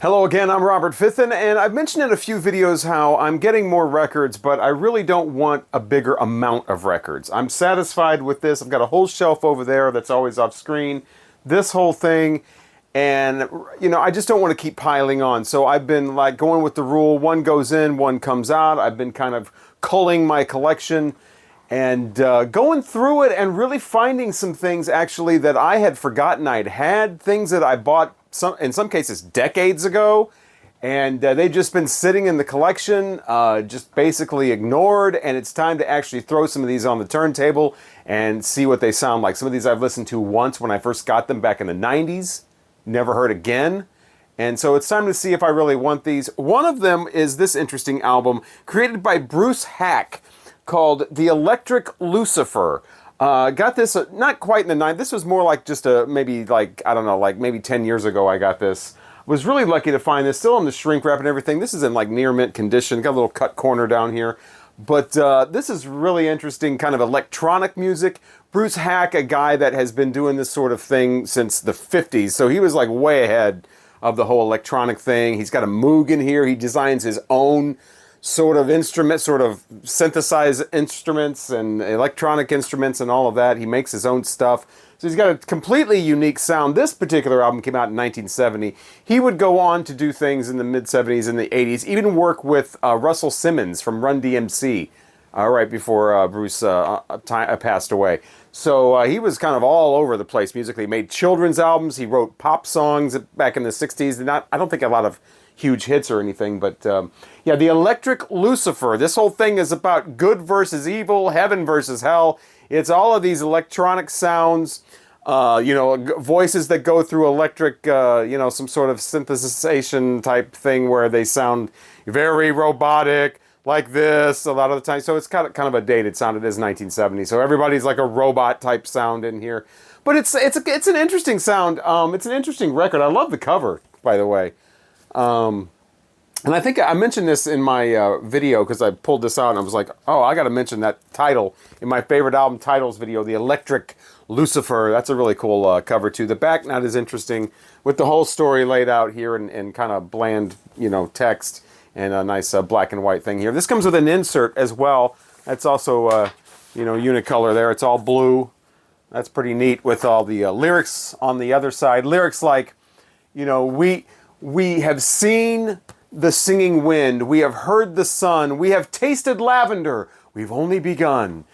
Hello again, I'm Robert Fithen, and I've mentioned in a few videos how I'm getting more records, but I really don't want a bigger amount of records. I'm satisfied with this. I've got a whole shelf over there that's always off screen, this whole thing, and I just don't want to keep piling on. So I've been like going with the rule, one goes in, one comes out. I've been kind of culling my collection and going through it and really finding some things actually that I had forgotten I'd had, things that I bought in some cases decades ago, and they've just been sitting in the collection, just basically ignored, and it's time to actually throw some of these on the turntable and see what they sound like. Some of these I've listened to once when I first got them back in the 90s, never heard again, and so it's time to see if I really want these. One of them is this interesting album created by Bruce Hack called The Electric Lucifer. Got this not quite in the 90s. This was more like just maybe like, I don't know, like maybe 10 years ago I got this. Was really lucky to find this, still in the shrink wrap and everything. This is in like near mint condition. Got a little cut corner down here. But this is really interesting kind of electronic music. Bruce Hack, a guy that has been doing this sort of thing since the 50s. So he was like way ahead of the whole electronic thing. He's got a Moog in here. He designs his own sort of instruments, sort of synthesized instruments and electronic instruments and all of that. He makes his own stuff. So he's got a completely unique sound. This particular album came out in 1970. He would go on to do things in the mid-70s and the 80s, even work with Russell Simmons from Run DMC right before Bruce passed away. So he was kind of all over the place musically. He made children's albums. He wrote pop songs back in the 60s. I don't think a lot of huge hits or anything, but yeah, The Electric Lucifer. This whole thing is about good versus evil, heaven versus hell. It's all of these electronic sounds, voices that go through electric, some sort of synthesization type thing where they sound very robotic, like this a lot of the time. So it's kind of a dated sound. It is 1970, so everybody's like a robot type sound in here. But it's an interesting sound. It's an interesting record. I love the cover, by the way. And I think I mentioned this in my video because I pulled this out and I was like, oh, I got to mention that title in my favorite album titles video, The Electric Lucifer. That's a really cool cover too. The back not as interesting with the whole story laid out here in kind of bland, text and a nice black and white thing here. This comes with an insert as well. That's also, unicolor there. It's all blue. That's pretty neat with all the lyrics on the other side. Lyrics like, we have seen the singing wind, we have heard the sun, we have tasted lavender, we've only begun.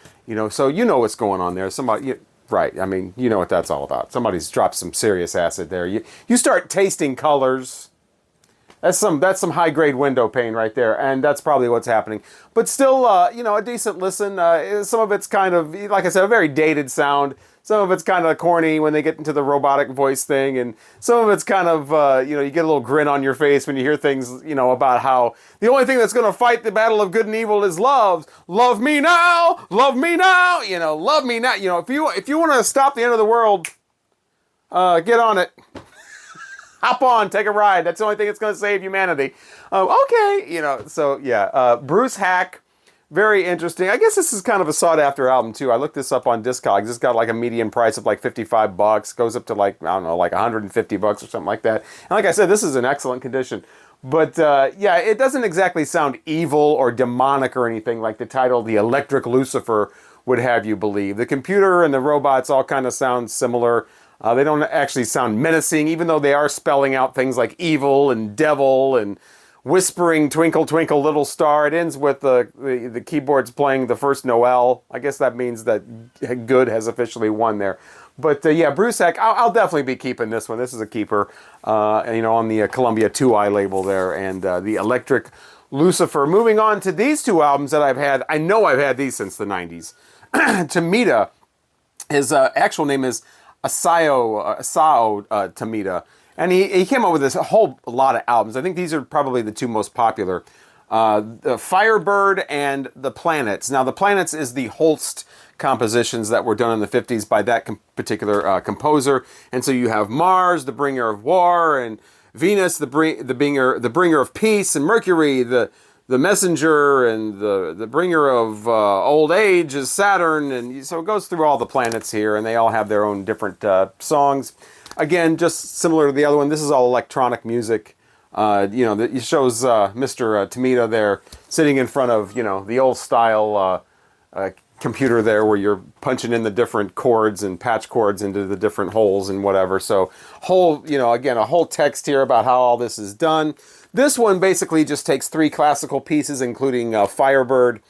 So what's going on there. Somebody, right, I mean, you know what that's all about. Somebody's dropped some serious acid there. You start tasting colors. That's some high-grade window pane right there, and that's probably what's happening. But still, a decent listen. Some of it's kind of, like I said, a very dated sound. Some of it's kind of corny when they get into the robotic voice thing, and some of it's kind of, you get a little grin on your face when you hear things, about how the only thing that's going to fight the battle of good and evil is love. Love me now, love me now, love me now. If you want to stop the end of the world, get on it. Hop on, take a ride. That's the only thing that's going to save humanity. Okay, so yeah, Bruce Hack. Very interesting. I guess this is kind of a sought-after album, too. I looked this up on Discogs. It's got like a median price of like $55. Goes up to like, I don't know, like $150 or something like that. And like I said, this is in excellent condition. But yeah, it doesn't exactly sound evil or demonic or anything like the title The Electric Lucifer would have you believe. The computer and the robots all kind of sound similar. They don't actually sound menacing, even though they are spelling out things like evil and devil and whispering twinkle twinkle little star. It ends with the keyboards playing the first Noel. I guess that means that good has officially won there. But yeah, Bruce Hack, I'll definitely be keeping this one. This is a keeper, on the Columbia 2i label there, and the Electric Lucifer. Moving on to these two albums that I've had. I know I've had these since the 90s. Tamita, his actual name is Asao Tamita. And he came up with this whole lot of albums. I think these are probably the two most popular. The Firebird and The Planets. Now, The Planets is the Holst compositions that were done in the 50s by that particular composer. And so you have Mars, the bringer of war, and Venus, the bringer of peace, and Mercury, the messenger, and the bringer of old age is Saturn. And so it goes through all the planets here, and they all have their own different songs. Again, just similar to the other one, this is all electronic music. It shows Mr. Tomita there sitting in front of, the old style computer there where you're punching in the different chords and patch chords into the different holes and whatever. So again, a whole text here about how all this is done. This one basically just takes 3 classical pieces, including Firebird,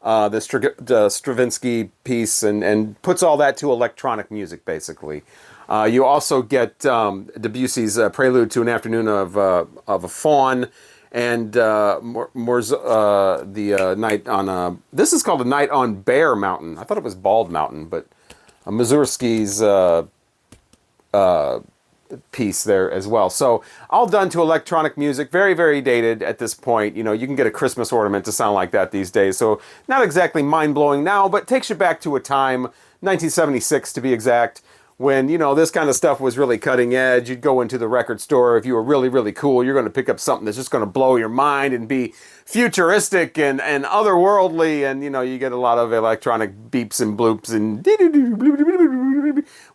the Stravinsky piece, and puts all that to electronic music, basically. You also get Debussy's Prelude to an Afternoon of a Faun, and the Night on... this is called A Night on Bear Mountain. I thought it was Bald Mountain, but Mussorgsky's piece there as well. So all done to electronic music, very, very dated at this point. You can get a Christmas ornament to sound like that these days. So not exactly mind-blowing now, but takes you back to a time, 1976 to be exact, when, this kind of stuff was really cutting edge. You'd go into the record store. If you were really, really cool, you're going to pick up something that's just going to blow your mind and be futuristic and otherworldly. And, you get a lot of electronic beeps and bloops and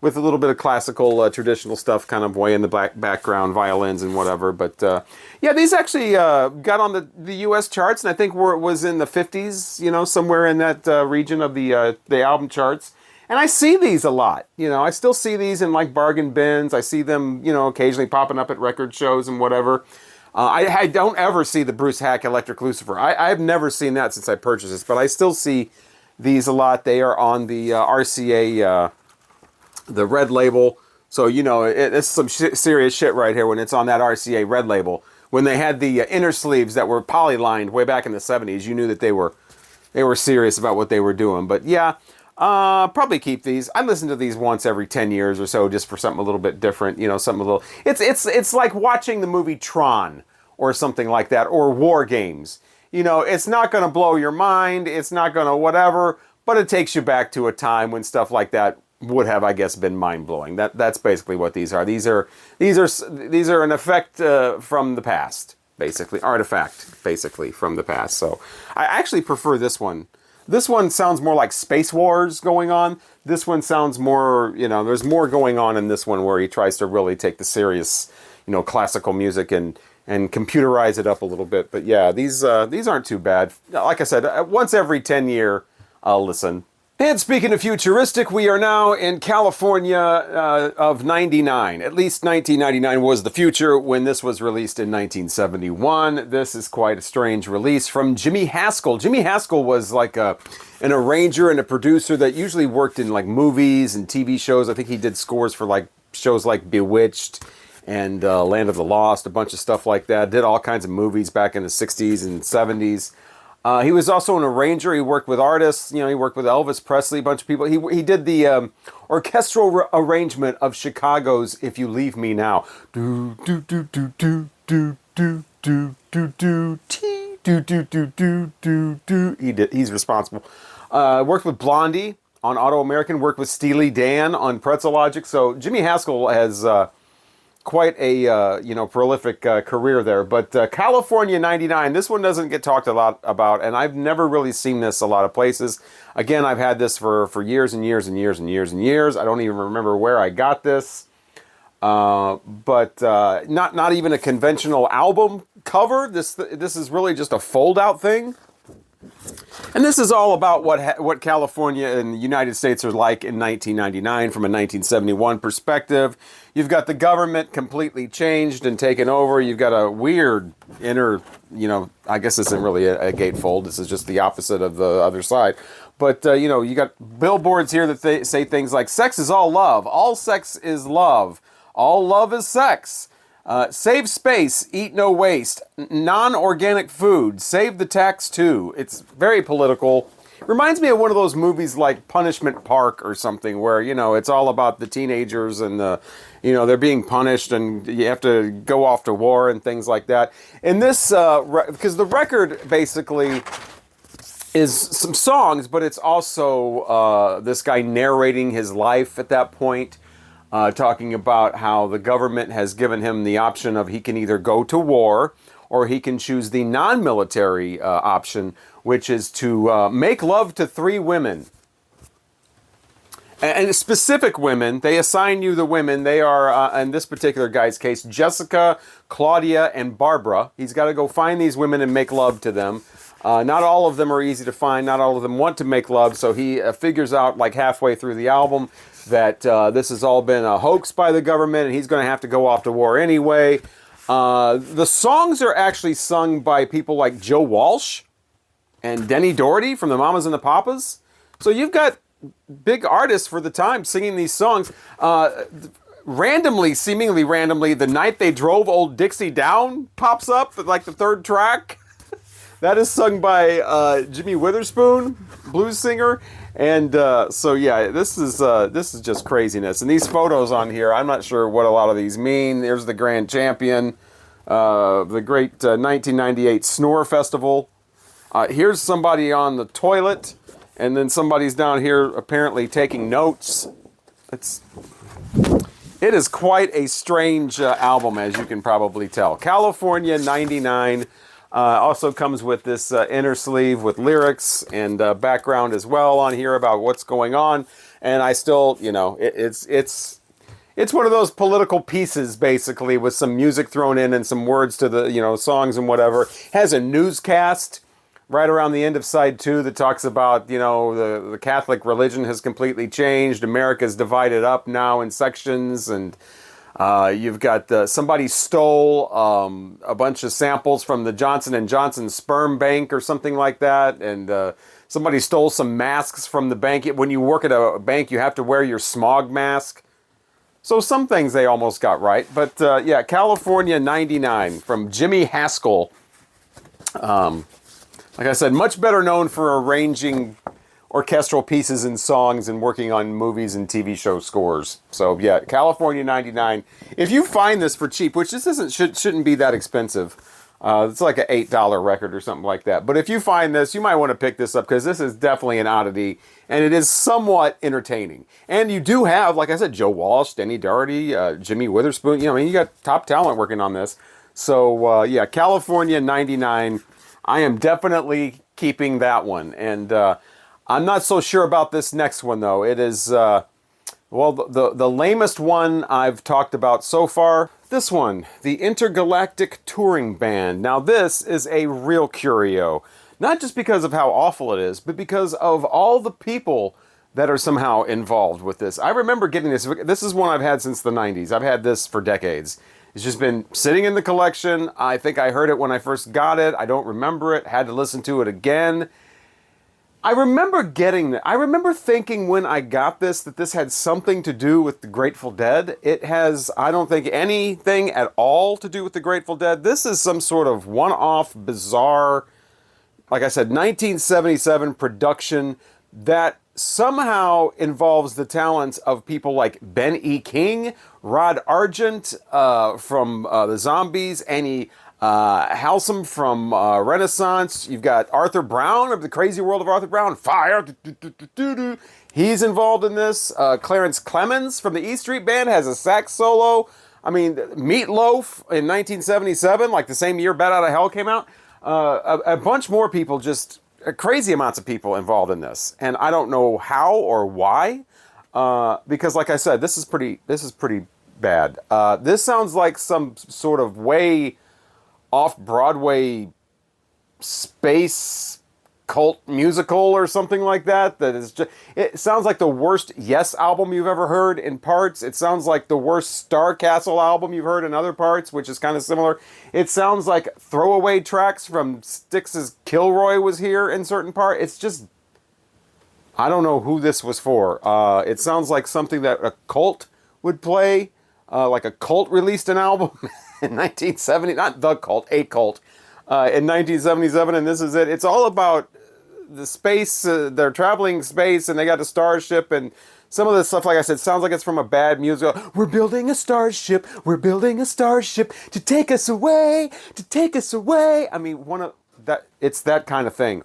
with a little bit of classical, traditional stuff kind of way in the background, violins and whatever. But, these actually got on the U.S. charts, and I think it was in the 50s, somewhere in that region of the album charts. And I see these a lot. I still see these in like bargain bins. I see them, occasionally popping up at record shows and whatever. I don't ever see the Bruce Hack Electric Lucifer. I've never seen that since I purchased this, but I still see these a lot. They are on the RCA, the red label. So, it's some serious shit right here when it's on that RCA red label. When they had the inner sleeves that were poly-lined way back in the 70s, you knew that they were serious about what they were doing. But yeah, probably keep these. I listen to these once every 10 years or so, just for something a little bit different, something a little... It's like watching the movie Tron or something like that, or War Games. It's not going to blow your mind, it's not going to whatever, but it takes you back to a time when stuff like that would have, I guess, been mind-blowing. That's basically what these are. These are an effect from the past, basically. Artifact, basically, from the past. So I actually prefer this one. This one sounds more like Space Wars going on. This one sounds more, there's more going on in this one where he tries to really take the serious, classical music and computerize it up a little bit. But yeah, these aren't too bad. Like I said, once every 10 year, I'll listen. And speaking of futuristic, we are now in California of 99. At least 1999 was the future when this was released in 1971. This is quite a strange release from Jimmy Haskell. Jimmy Haskell was like an arranger and a producer that usually worked in like movies and TV shows. I think he did scores for like shows like Bewitched and Land of the Lost, a bunch of stuff like that. Did all kinds of movies back in the 60s and 70s. He was also an arranger. He worked with artists. He worked with Elvis Presley, a bunch of people. He did the orchestral arrangement of Chicago's "If You Leave Me Now." Do do do do do do do do do do do do do do do. He's responsible. Worked with Blondie on Auto American. Worked with Steely Dan on Pretzel Logic. So Jimmy Haskell has quite a prolific career there. But California 99, this one doesn't get talked a lot about, and I've never really seen this a lot of places. Again, I've had this for years and years and years and years and years. I don't even remember where I got this. But not even a conventional album cover. This is really just a fold-out thing. And this is all about what California and the United States are like in 1999 from a 1971 perspective. You've got the government completely changed and taken over. You've got a weird inner, I guess this isn't really a gatefold. This is just the opposite of the other side. But, you got billboards here that say things like, sex is all love. All sex is love. All love is sex. Save space, eat no waste. Non-organic food, save the tax too. It's very political. Reminds me of one of those movies like Punishment Park or something where, it's all about the teenagers and they're being punished and you have to go off to war and things like that. And this, because the record basically is some songs, but it's also this guy narrating his life at that point. Talking about how the government has given him the option of he can either go to war or he can choose the non-military option, which is to make love to 3 women. And specific women, they assign you the women. They are, in this particular guy's case, Jessica, Claudia, and Barbara. He's got to go find these women and make love to them. Not all of them are easy to find. Not all of them want to make love. So he figures out like halfway through the album that this has all been a hoax by the government, and he's going to have to go off to war anyway. The songs are actually sung by people like Joe Walsh and Denny Doherty from the Mamas and the Papas. So you've got big artists for the time singing these songs. Randomly, seemingly randomly, The Night They Drove Old Dixie Down pops up, like the third track. That is sung by Jimmy Witherspoon, blues singer. And so yeah, this is just craziness. And these photos on here, I'm not sure what a lot of these mean. There's the grand champion, the great 1998 Snore Festival. Here's somebody on the toilet, and then somebody's down here apparently taking notes. It is quite a strange album, as you can probably tell. California 99 also comes with this inner sleeve with lyrics and background as well on here about what's going on. And I still, you know, it's one of those political pieces, basically, with some music thrown in and some words to the, you know, songs and whatever. Has a newscast right around the end of side 2 that talks about, you know, the Catholic religion has completely changed. America's divided up now in sections, and you've got somebody stole a bunch of samples from the Johnson & Johnson sperm bank or something like that, and somebody stole some masks from the bank. When you work at a bank, you have to wear your smog mask. So some things they almost got right. But yeah, California 99 from Jimmy Haskell. Like I said, much better known for arranging orchestral pieces and songs and working on movies and TV show scores. So yeah, California 99. If you find this for cheap, which this shouldn't be that expensive. It's like an $8 record or something like that. But if you find this, you might want to pick this up because this is definitely an oddity, and it is somewhat entertaining. And you do have, like I said, Joe Walsh, Denny Doherty, Jimmy Witherspoon. You know, I mean, you got top talent working on this. So yeah, California 99. I am definitely keeping that one. And I'm not so sure about this next one, though. It is, well, the lamest one I've talked about so far. This one, the Intergalactic Touring Band. Now, this is a real curio. Not just because of how awful it is, but because of all the people that are somehow involved with this. I remember getting this. This is one I've had since the 90s. I've had this for decades. It's just been sitting in the collection. I think I heard it when I first got it. I don't remember it. Had to listen to it again. I remember getting it. I remember thinking when I got this that this had something to do with the Grateful Dead. It has, I don't think, anything at all to do with the Grateful Dead. This is some sort of one-off, bizarre, like I said, 1977 production that somehow involves the talents of people like Ben E. King, Rod Argent from the Zombies, Annie Halsam from Renaissance. You've got Arthur Brown of the Crazy World of Arthur Brown. Fire. He's involved in this. Clarence Clemens from the E Street Band has a sax solo. I mean, Meatloaf in 1977, like the same year Bat Out of Hell came out. A bunch more people, just crazy amounts of people involved in this. And I don't know how or why. Because like I said, this is pretty bad. This sounds like some sort of way off-Broadway space cult musical or something like that. That is just, it sounds like the worst Yes album you've ever heard in parts. It sounds like the worst Starcastle album you've heard in other parts, which is kind of similar. It sounds like throwaway tracks from Styx's Kilroy was here in certain part. It's just, I don't know who this was for. It sounds like something that a cult would play. Like a cult released an album in 1970, not the cult, a cult, in 1977, and this is it. It's all about the space, they're traveling space, and they got a starship, and some of this stuff, like I said, sounds like it's from a bad musical. We're building a starship to take us away, I mean, it's that kind of thing.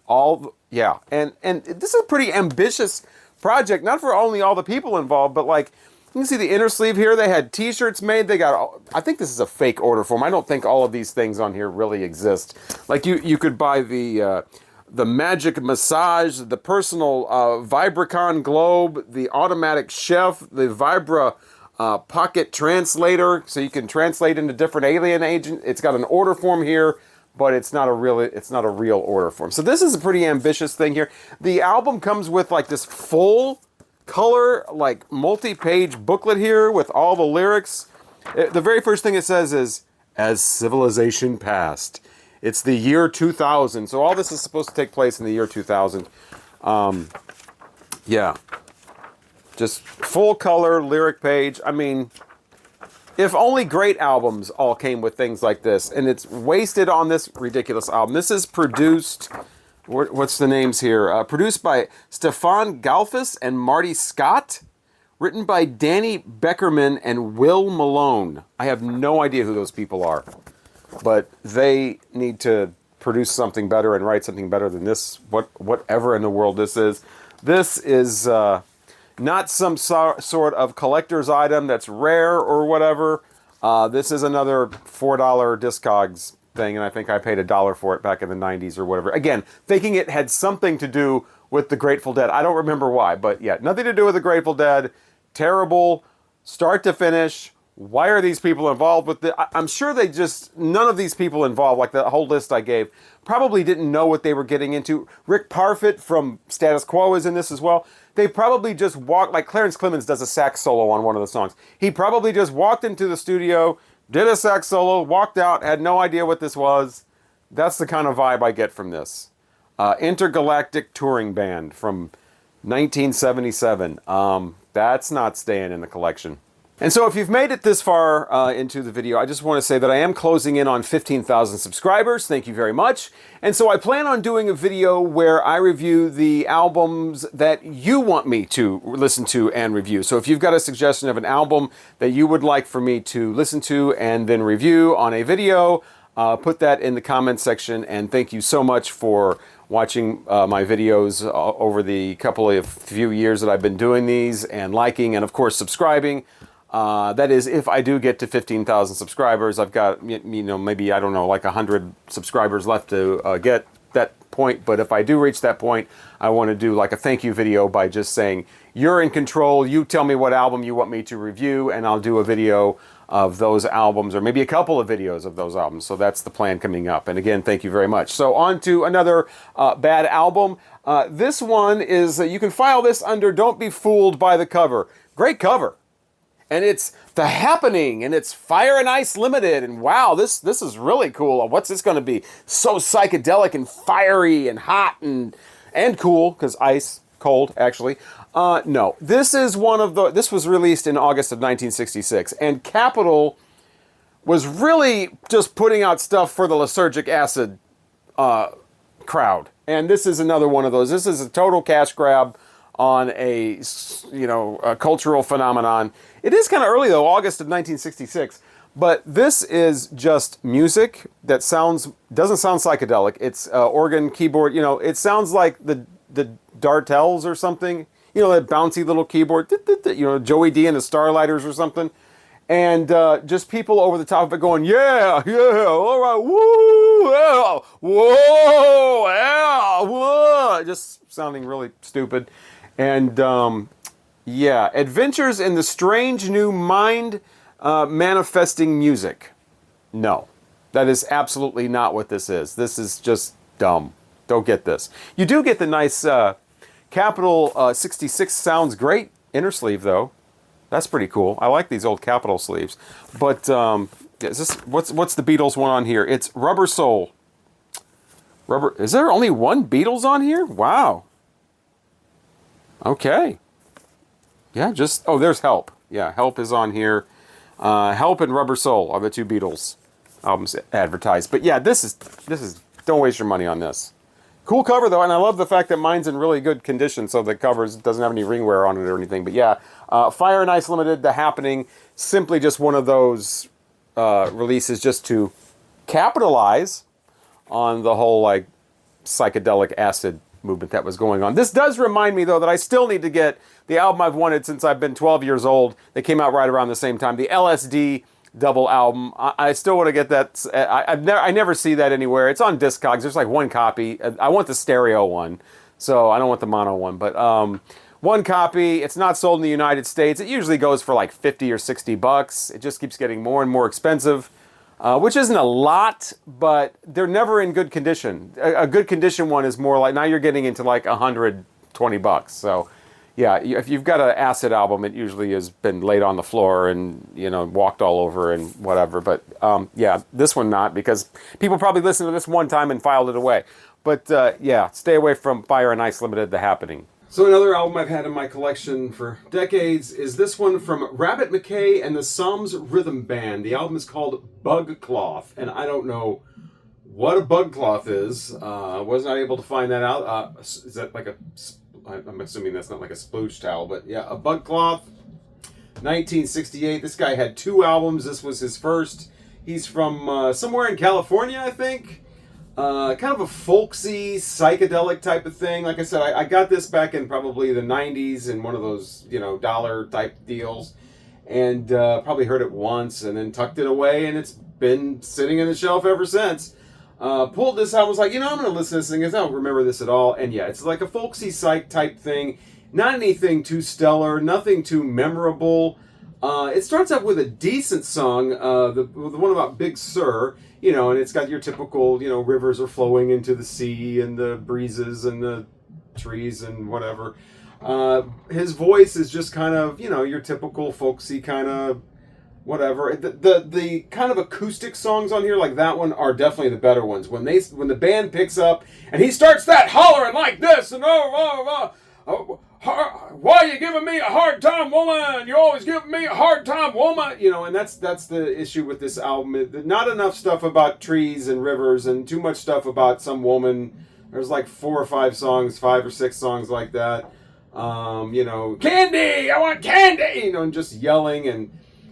Yeah, and this is a pretty ambitious project, not for only all the people involved, but like, you can see the inner sleeve here. They had t-shirts made. They got, I think this is a fake order form. I don't think all of these things on here really exist. Like you could buy the the magic massage, the personal Vibracon globe, the automatic chef, the Vibra pocket translator, so you can translate into different alien agents. It's got an order form here, but it's not a real order form. So this is a pretty ambitious thing here. The album comes with like this full color, like multi-page booklet here with all the lyrics. The very first thing it says is, "As civilization passed." It's the year 2000, so all this is supposed to take place in the year 2000. Yeah. Just full color lyric page. I mean, if only great albums all came with things like this, and it's wasted on this ridiculous album. This is produced, what's the names here? Produced by Stefan Galfus and Marty Scott. Written by Danny Beckerman and Will Malone. I have no idea who those people are, but they need to produce something better and write something better than this, whatever in the world this is. This is not some sort of collector's item that's rare or whatever. This is another $4 Discogs thing, and I think I paid $1 for it back in the 90s or whatever. Again, thinking it had something to do with the Grateful Dead. I don't remember why, but yeah, nothing to do with the Grateful Dead. Terrible, start to finish. Why are these people involved with it? I'm sure none of these people involved, like the whole list I gave, probably didn't know what they were getting into. Rick Parfitt from Status Quo is in this as well. They probably just walked, like Clarence Clemens does a sax solo on one of the songs. He probably just walked into the studio, did a sax solo, walked out, had no idea what this was. That's the kind of vibe I get from this. Intergalactic Touring Band from 1977. That's not staying in the collection. And so if you've made it this far into the video, I just want to say that I am closing in on 15,000 subscribers. Thank you very much. And so I plan on doing a video where I review the albums that you want me to listen to and review. So if you've got a suggestion of an album that you would like for me to listen to and then review on a video, put that in the comments section. And thank you so much for watching my videos over the few years that I've been doing these, and liking, and of course subscribing. That is, if I do get to 15,000 subscribers. I've got, maybe, I don't know, like 100 subscribers left to get that point. But if I do reach that point, I want to do like a thank you video by just saying, you're in control, you tell me what album you want me to review, and I'll do a video of those albums, or maybe a couple of videos of those albums. So that's the plan coming up. And again, thank you very much. So on to another bad album. This one is, you can file this under Don't Be Fooled by the Cover. Great cover. And it's The Happening, and it's Fire and Ice Limited, and wow, this is really cool. What's this going to be? So psychedelic and fiery and hot and cool, because ice, cold, actually. No, this is this was released in August of 1966, and Capitol was really just putting out stuff for the lysergic acid crowd. And this is another one of those. This is a total cash grab on a cultural phenomenon. It is kind of early though, August of 1966, but this is just music that doesn't sound psychedelic. It's organ, keyboard, it sounds like the Dartels or something, that bouncy little keyboard, Joey D and the Starlighters or something. And just people over the top of it going, yeah, all right, woo, yeah, whoa, yeah, whoa, just sounding really stupid. And yeah, Adventures in the Strange New Mind Manifesting Music. No, that is absolutely not what this is. This is just dumb. Don't get this. You do get the nice Capitol 66 sounds great inner sleeve though. That's pretty cool. I like these old Capitol sleeves. But what's the Beatles one on here? It's Rubber Soul. Is there only one Beatles on here? Wow. Okay. Yeah, there's Help. Yeah, Help is on here. Help and Rubber Soul are the two Beatles albums advertised. But yeah, this is don't waste your money on this. Cool cover though, and I love the fact that mine's in really good condition, so the cover doesn't have any ringwear on it or anything. But yeah, Fire and Ice Limited, The Happening, simply just one of those releases just to capitalize on the whole like psychedelic acid movement that was going on. This does remind me though that I still need to get the album I've wanted since I've been 12 years old. They came out right around the same time. The LSD double album. I still want to get that. I never see that anywhere. It's on Discogs. There's like one copy. I want the stereo one, so I don't want the mono one. But one copy. It's not sold in the United States. It usually goes for like 50 or 60 bucks. It just keeps getting more and more expensive, which isn't a lot, but they're never in good condition. A good condition one is more like, now you're getting into like 120 bucks. So yeah, if you've got an acid album, it usually has been laid on the floor and, you know, walked all over and whatever. But yeah, this one not, because people probably listened to this one time and filed it away. But yeah, stay away from Fire and Ice Limited, The Happening. So another album I've had in my collection for decades is this one from Rabbit McKay and the Psalms Rhythm Band. The album is called Bug Cloth, and I don't know what a bug cloth is. Was not able to find that out. Is that like a... I'm assuming that's not like a splooge towel, but yeah, a bug cloth. 1968. This guy had 2 albums. This was his first. He's from somewhere in California, I think. Kind of a folksy, psychedelic type of thing. Like I said, I got this back in probably the 90s in one of those, you know, dollar type deals. And probably heard it once and then tucked it away, and it's been sitting in the shelf ever since. Pulled this out, was like, you know, I'm going to listen to this thing, because I don't remember this at all. And yeah, it's like a folksy psych type thing. Not anything too stellar, nothing too memorable. It starts out with a decent song, the one about Big Sur, you know, and it's got your typical, you know, rivers are flowing into the sea and the breezes and the trees and whatever. His voice is just kind of, you know, your typical folksy kind of whatever. The kind of acoustic songs on here, like that one, are definitely the better ones. When the band picks up and he starts that hollering like this and why are you giving me a hard time, woman? You're always giving me a hard time, woman. You know, and that's the issue with this album. Not enough stuff about trees and rivers, and too much stuff about some woman. There's like 4 or 5 songs, 5 or 6 songs like that. You know, candy, I want candy. You know, and just yelling. And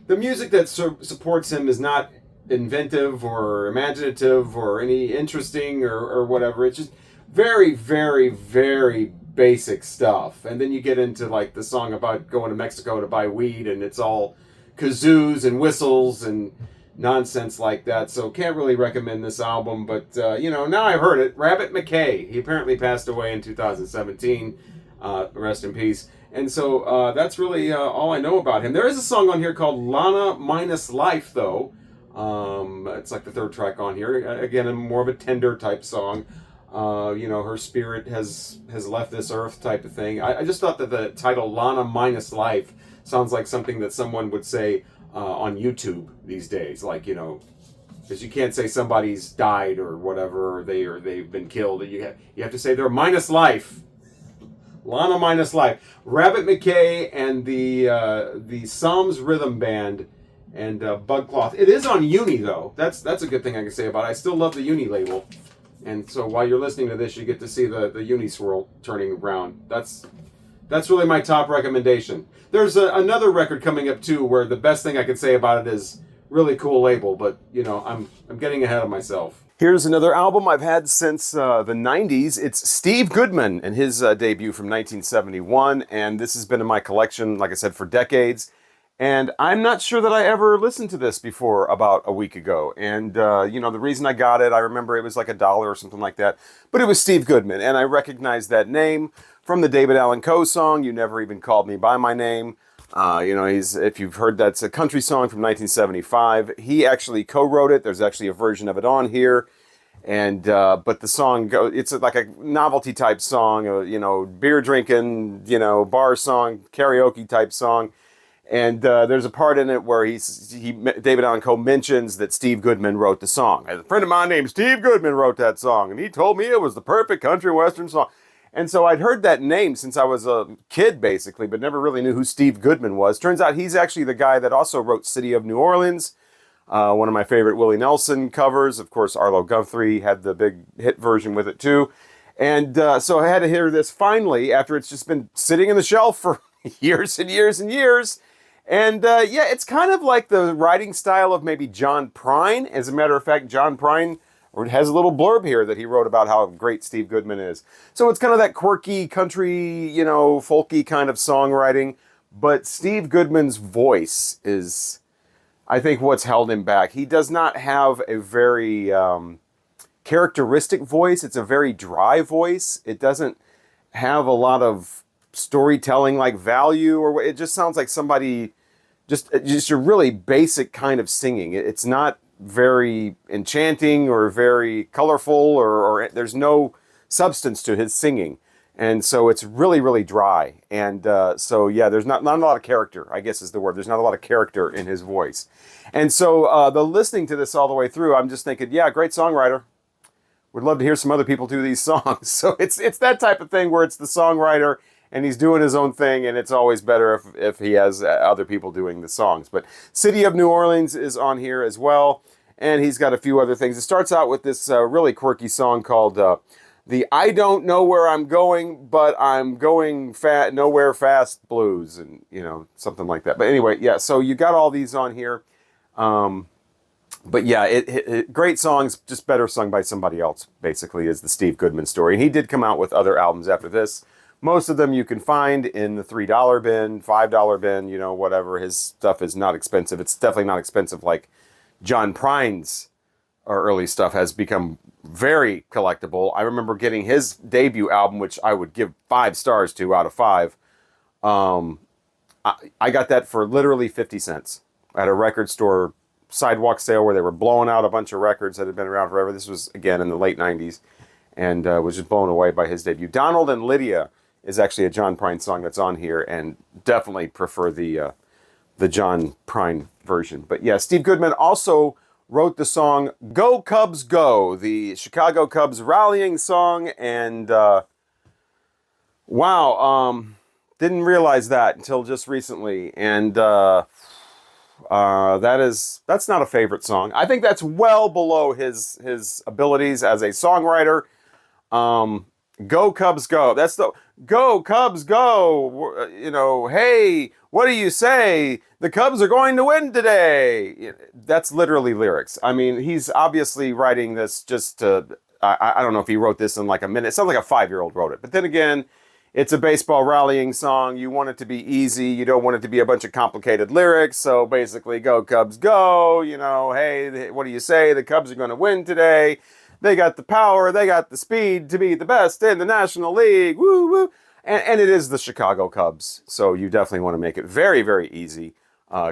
the music that supports him is not inventive or imaginative or any interesting or whatever. It's just very, very, very basic stuff. And then you get into like the song about going to Mexico to buy weed, and it's all kazoos and whistles and nonsense like that. So can't really recommend this album, but you know, now I've heard it. Rabbit McKay, he apparently passed away in 2017. Rest in peace. And so that's really all I know about him. There is a song on here called Lana Minus Life, though. It's like the 3rd track on here. Again, more of a tender type song. You know, her spirit has left this earth type of thing. I just thought that the title Lana Minus Life sounds like something that someone would say on YouTube these days. Like, you know, because you can't say somebody's died or whatever, or they've been killed. You have to say they're minus life. Lana Minus Life. Rabbit McKay and the Psalms Rhythm Band and Bug Cloth. It is on Uni, though. That's a good thing I can say about it. I still love the Uni label. And so while you're listening to this, you get to see the Uni swirl turning around. That's really my top recommendation. There's another record coming up, too, where the best thing I can say about it is really cool label. But, you know, I'm getting ahead of myself. Here's another album I've had since the 90s. It's Steve Goodman and his debut from 1971. And this has been in my collection, like I said, for decades. And I'm not sure that I ever listened to this before about a week ago. And, you know, the reason I got it, I remember it was like $1 or something like that. But it was Steve Goodman. And I recognized that name from the David Allan Coe song, You Never Even Called Me By My Name. You know, if you've heard, that's a country song from 1975. He actually co-wrote it. There's actually a version of it on here. And, but the song, it's like a novelty type song, you know, beer drinking, you know, bar song, karaoke type song. And there's a part in it where David Allan Coe mentions that Steve Goodman wrote the song. A friend of mine named Steve Goodman wrote that song, and he told me it was the perfect country western song. And so I'd heard that name since I was a kid, basically, but never really knew who Steve Goodman was. Turns out he's actually the guy that also wrote City of New Orleans, one of my favorite Willie Nelson covers. Of course, Arlo Guthrie had the big hit version with it, too. And so I had to hear this finally after it's just been sitting in the shelf for years and years and years. And yeah, it's kind of like the writing style of maybe John Prine. As a matter of fact, John Prine has a little blurb here that he wrote about how great Steve Goodman is. So it's kind of that quirky, country, you know, folky kind of songwriting. But Steve Goodman's voice is I think what's held him back. He does not have a very characteristic voice. It's a very dry voice. It doesn't have a lot of storytelling like value, or it just sounds like somebody just a really basic kind of singing. It's not very enchanting or very colorful, or there's no substance to his singing. And so it's really, really dry. And so, yeah, there's not a lot of character, I guess is the word. There's not a lot of character in his voice. And so the listening to this all the way through, I'm just thinking, yeah, great songwriter. Would love to hear some other people do these songs. So it's that type of thing where it's the songwriter and he's doing his own thing, and it's always better if he has other people doing the songs. But City of New Orleans is on here as well, and he's got a few other things. It starts out with this really quirky song called the I Don't Know Where I'm Going, But I'm Going Nowhere Fast Blues, and, you know, something like that. But anyway, yeah, so you got all these on here. But yeah, great songs, just better sung by somebody else, basically, is the Steve Goodman story. And he did come out with other albums after this. Most of them you can find in the $3 bin, $5 bin, you know, whatever. His stuff is not expensive. It's definitely not expensive like John Prine's early stuff has become very collectible. I remember getting his debut album, which I would give 5 stars to out of 5. I got that for literally 50 cents at a record store sidewalk sale where they were blowing out a bunch of records that had been around forever. This was, again, in the late 90s, and was just blown away by his debut. Donald and Lydia is actually a John Prine song that's on here, and definitely prefer the John Prine version. But yeah, Steve Goodman also wrote the song Go Cubs Go, the Chicago Cubs rallying song, and wow, didn't realize that until just recently, and that's not a favorite song. I think that's well below his abilities as a songwriter. Go Cubs Go. That's the Go Cubs Go. You know, hey, what do you say? The Cubs are going to win today. That's literally lyrics. I mean, he's obviously writing this just to, I don't know if he wrote this in like a minute. It sounds like a 5-year-old wrote it. But then again, it's a baseball rallying song. You want it to be easy. You don't want it to be a bunch of complicated lyrics. So basically, go Cubs go. You know, hey, what do you say? The Cubs are going to win today. They got the power. They got the speed to be the best in the National League. Woo, woo. And it is the Chicago Cubs. So you definitely want to make it very, very easy.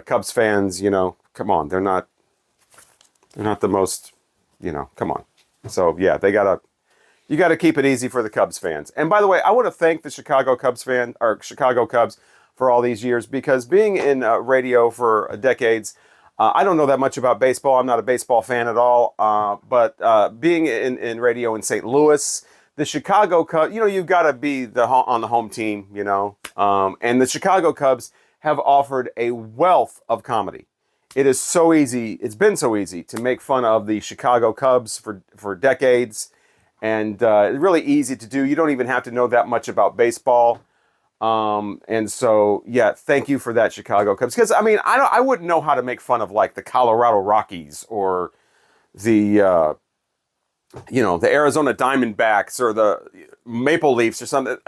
Cubs fans, you know, come on. They're not the most, you know, come on. So yeah, you got to keep it easy for the Cubs fans. And by the way, I want to thank the Chicago Cubs for all these years, because being in radio for decades, I don't know that much about baseball. I'm not a baseball fan at all. But being in radio in St. Louis, the Chicago Cubs, you know, you've got to be on the home team, you know. And the Chicago Cubs have offered a wealth of comedy. It is so easy. It's been so easy to make fun of the Chicago Cubs for decades. And it's really easy to do. You don't even have to know that much about baseball. And so, yeah, thank you for that, Chicago Cubs. Because, I mean, I wouldn't know how to make fun of, like, the Colorado Rockies or the, you know, the Arizona Diamondbacks or the Maple Leafs or something.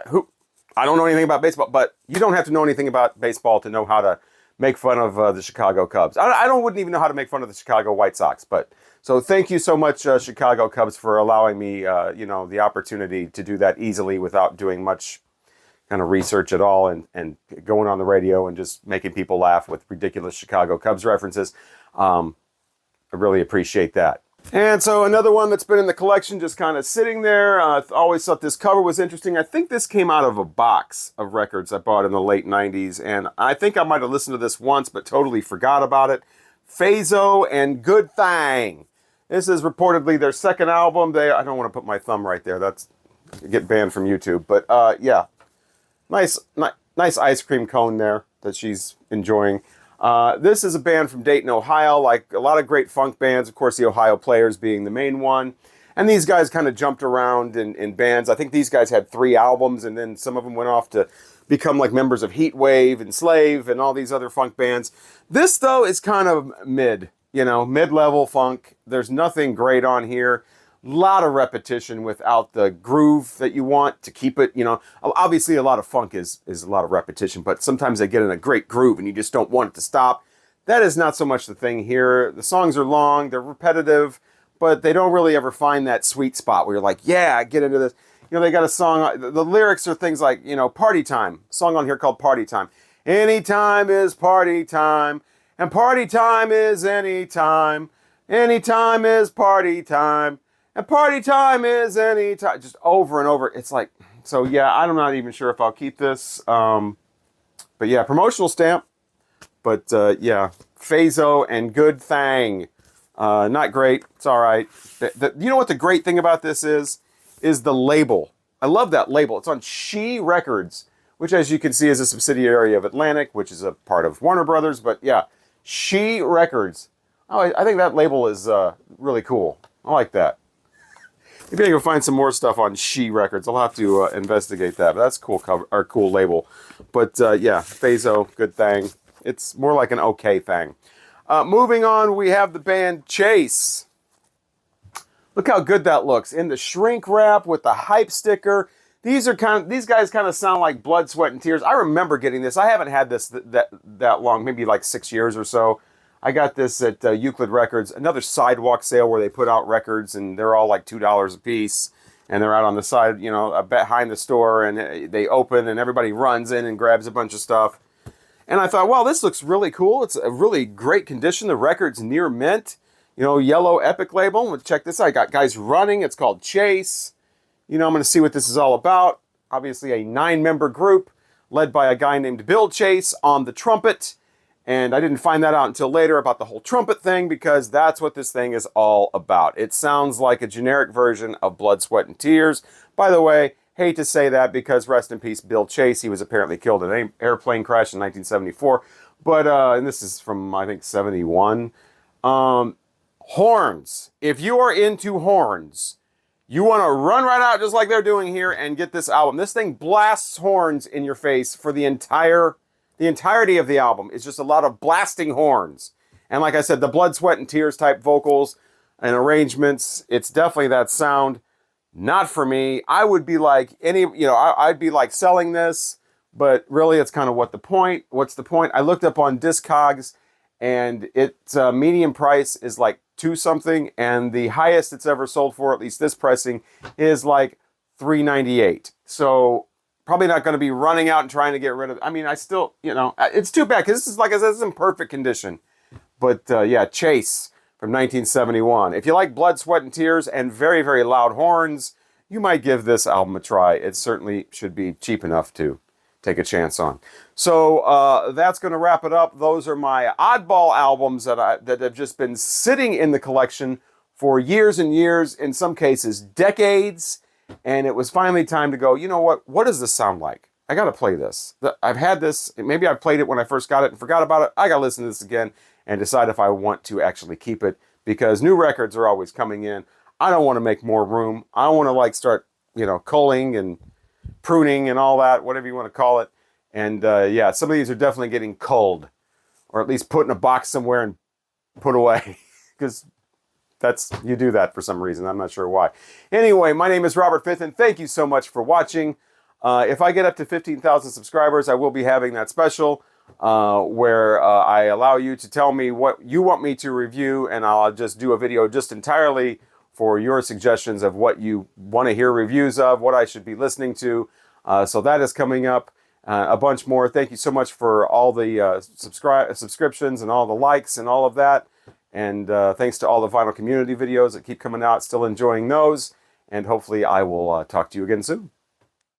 I don't know anything about baseball, but you don't have to know anything about baseball to know how to make fun of the Chicago Cubs. I wouldn't even know how to make fun of the Chicago White Sox. But so thank you so much, Chicago Cubs, for allowing me, you know, the opportunity to do that easily without doing much kind of research at all, and going on the radio and just making people laugh with ridiculous Chicago Cubs references. I really appreciate that. And so another one that's been in the collection, just kind of sitting there. I always thought this cover was interesting. I think this came out of a box of records I bought in the late 90s, and I think I might have listened to this once, but totally forgot about it. Faso and Good Thing. This is reportedly their second album. I don't want to put my thumb right there. That's get banned from YouTube. But yeah, nice ice cream cone there that she's enjoying. This is a band from Dayton, Ohio, like a lot of great funk bands. Of course, the Ohio Players being the main one. And these guys kind of jumped around in bands. I think these guys had 3 albums, and then some of them went off to become like members of Heatwave and Slave and all these other funk bands. This, though, is kind of mid-level funk. There's nothing great on here. A lot of repetition without the groove that you want to keep it, you know. Obviously, a lot of funk is a lot of repetition, but sometimes they get in a great groove and you just don't want it to stop. That is not so much the thing here. The songs are long, they're repetitive, but they don't really ever find that sweet spot where you're like, yeah, get into this. You know, they got a song, the lyrics are things like, you know, Party Time. A song on here called Party Time. Anytime is party time, and party time is anytime. Anytime is party time, and party time is anytime. Just over and over. It's like, so yeah, I'm not even sure if I'll keep this. But yeah, promotional stamp. But yeah, Faso and Good Thang. Not great. It's all right. You know what the great thing about this is the label. I love that label. It's on She Records, which, as you can see, is a subsidiary of Atlantic, which is a part of Warner Brothers. But yeah, She Records. Oh, I think that label is really cool. I like that. Maybe I can find some more stuff on She Records. I'll have to investigate that. But that's a cool cover or cool label. But yeah, Faso, Good Thang. It's more like an okay thing. Moving on, we have the band Chase. Look how good that looks in the shrink wrap with the hype sticker. These guys kind of sound like Blood, Sweat, and Tears. I remember getting this. I haven't had this that long, maybe like 6 years or so. I got this at Euclid Records, another sidewalk sale where they put out records, and they're all like $2 a piece, and they're out on the side, you know, behind the store, and they open, and everybody runs in and grabs a bunch of stuff. And I thought, wow, this looks really cool. It's a really great condition. The record's near mint, you know, yellow Epic label. Check this out. I got guys running. It's called Chase. You know, I'm going to see what this is all about. Obviously, a 9-member group led by a guy named Bill Chase on the trumpet. And I didn't find that out until later about the whole trumpet thing, because that's what this thing is all about. It sounds like a generic version of Blood, Sweat, and Tears. By the way, hate to say that because rest in peace, Bill Chase. He was apparently killed in an airplane crash in 1974. But, and this is from, I think, 71. Horns. If you are into horns, you want to run right out just like they're doing here and get this album. This thing blasts horns in your face for the entirety of the album. It's just a lot of blasting horns. And like I said, the Blood, Sweat, and Tears type vocals and arrangements, it's definitely that sound. Not for me. I would be like I'd be like selling this, but really it's kind of what's the point? I looked up on Discogs, and its median price is like $2 something, and the highest it's ever sold for, at least this pressing, is like $3.98. So probably not going to be running out and trying to get rid of it. I mean, I still, you know, it's too bad because this is, like I said, this is in perfect condition. But yeah, Chase from 1971. If you like Blood, Sweat, and Tears and very, very loud horns, you might give this album a try. It certainly should be cheap enough to take a chance on. So that's going to wrap it up. Those are my oddball albums that have just been sitting in the collection for years and years, in some cases decades. And it was finally time to go, you know what does this sound like? I got to play this. I've had this, maybe I played it when I first got it and forgot about it. I got to listen to this again and decide if I want to actually keep it, because new records are always coming in. I don't want to make more room. I don't want to like start, you know, culling and pruning and all that, whatever you want to call it. And yeah, some of these are definitely getting culled, or at least put in a box somewhere and put away, because you do that for some reason. I'm not sure why. Anyway, my name is Robert Fifth, and thank you so much for watching. If I get up to 15,000 subscribers, I will be having that special where I allow you to tell me what you want me to review, and I'll just do a video just entirely for your suggestions of what you want to hear reviews of, what I should be listening to. So that is coming up. A bunch more. Thank you so much for all the subscriptions and all the likes and all of that. And thanks to all the vinyl community videos that keep coming out. Still enjoying those. And hopefully I will talk to you again soon.